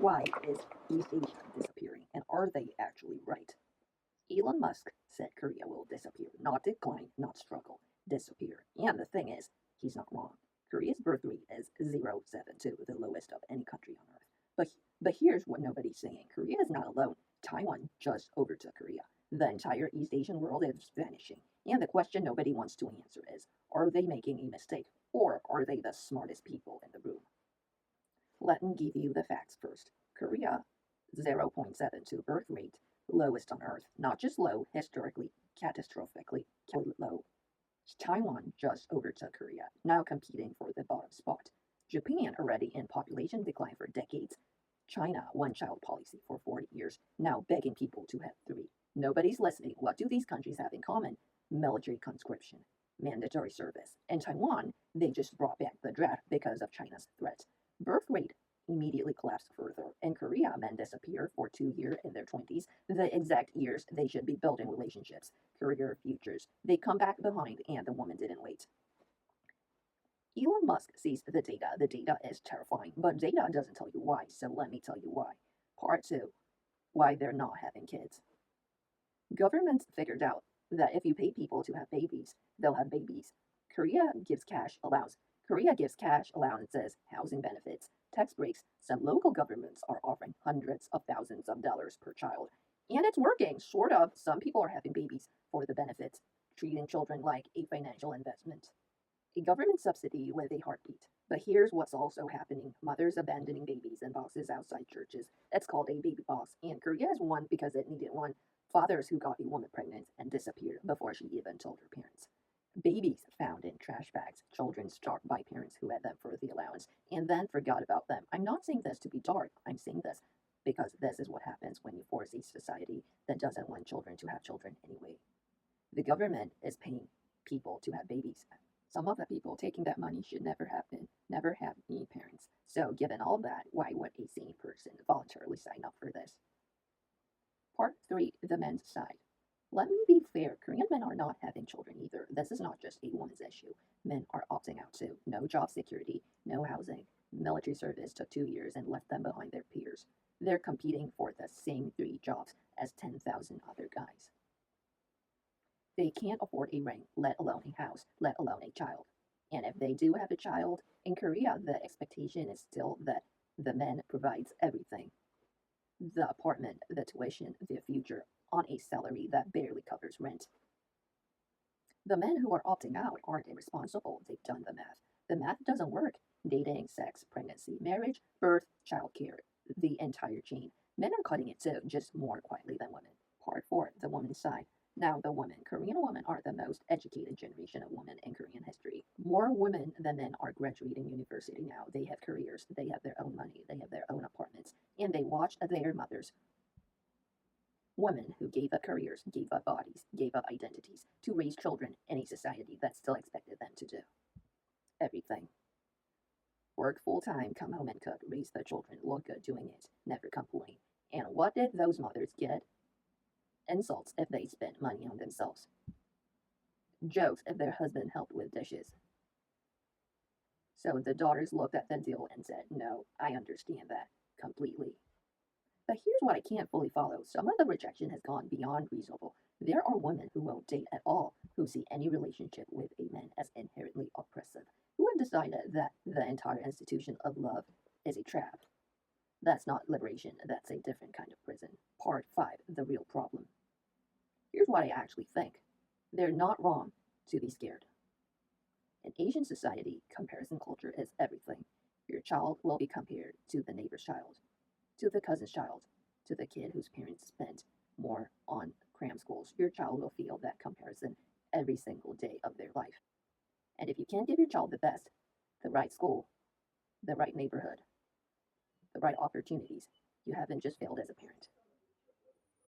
Why is East Asia disappearing, and are they actually right? Elon Musk said Korea will disappear, not decline, not struggle, disappear. And the thing is, he's not wrong. Korea's birth rate is 0.72, the lowest of any country on earth. But here's what nobody's saying. Korea is not alone. Taiwan just overtook Korea. The entire East Asian world is vanishing. And the question nobody wants to answer is, are they making a mistake? Or are they the smartest people in the room? Let me give you the facts first. Korea, 0.72 birth rate, lowest on earth. Not just low, historically, catastrophically low. Taiwan just overtook Korea, now competing for the bottom spot. Japan, already in population decline for decades. China, one child policy for 40 years, now begging people to have three. Nobody's listening. What do these countries have in common? Military conscription, mandatory service. In Taiwan, they just brought back the draft because of China's threat. Birth rate immediately collapsed further. In Korea, men disappear for 2 years in their 20s, the exact years they should be building relationships, career futures. They come back behind, and the woman didn't wait. Elon Musk sees the data. The data is terrifying, but data doesn't tell you why, so let me tell you why. Part 2, why they're not having kids. Governments figured out that if you pay people to have babies, they'll have babies. Korea gives cash allowances, housing benefits, tax breaks. Some local governments are offering hundreds of thousands of dollars per child. And it's working, sort of. Some people are having babies for the benefits, treating children like a financial investment. A government subsidy with a heartbeat. But here's what's also happening: mothers abandoning babies in boxes outside churches. That's called a baby box. And Korea has one because it needed one. Fathers who got a woman pregnant and disappeared before she even told her parents. Babies found in trash bags, children starved by parents who had them for the allowance and then forgot about them. I'm not saying this to be dark, I'm saying this because this is what happens when you force a society that doesn't want children to have children anyway. The government is paying people to have babies. Some of the people taking that money should never have any parents. So, given all that, why would a sane person voluntarily sign up for this? Part 3, the men's side. Let me be fair, Korean men are not having children either. This is not just a woman's issue. Men are opting out too. No job security, no housing. Military service took 2 years and left them behind their peers. They're competing for the same 3 jobs as 10,000 other guys. They can't afford a ring, let alone a house, let alone a child. And if they do have a child, in Korea, the expectation is still that the man provides everything: the apartment, the tuition, the future, on a salary that barely covers rent. The men who are opting out aren't irresponsible, they've done the math. The math doesn't work. Dating, sex, pregnancy, marriage, birth, childcare, the entire chain. Men are cutting it too, just more quietly than women. Part 4, the woman's side. Now, the women. Korean women are the most educated generation of women in Korean history. More women than men are graduating university now. They have careers, they have their own money, they have their own apartments, and they watch their mothers. Women who gave up careers, gave up bodies, gave up identities to raise children in a society that still expected them to do everything. Work full time, come home and cook, raise the children, look good doing it, never complain. And what did those mothers get? Insults if they spent money on themselves, jokes if their husband helped with dishes. So the daughters looked at the deal and said, "No, I understand that completely." But here's what I can't fully follow. Some of the rejection has gone beyond reasonable. There are women who won't date at all, who see any relationship with a man as inherently oppressive, who have decided that the entire institution of love is a trap. That's not liberation, that's a different kind of prison. Part 5, the real problem. Here's what I actually think. They're not wrong to be scared. In Asian society, comparison culture is everything. Your child will be compared to the neighbor's child, to the cousin's child, to the kid whose parents spent more on cram schools. Your child will feel that comparison every single day of their life. And if you can't give your child the best, the right school, the right neighborhood, the right opportunities, you haven't just failed as a parent.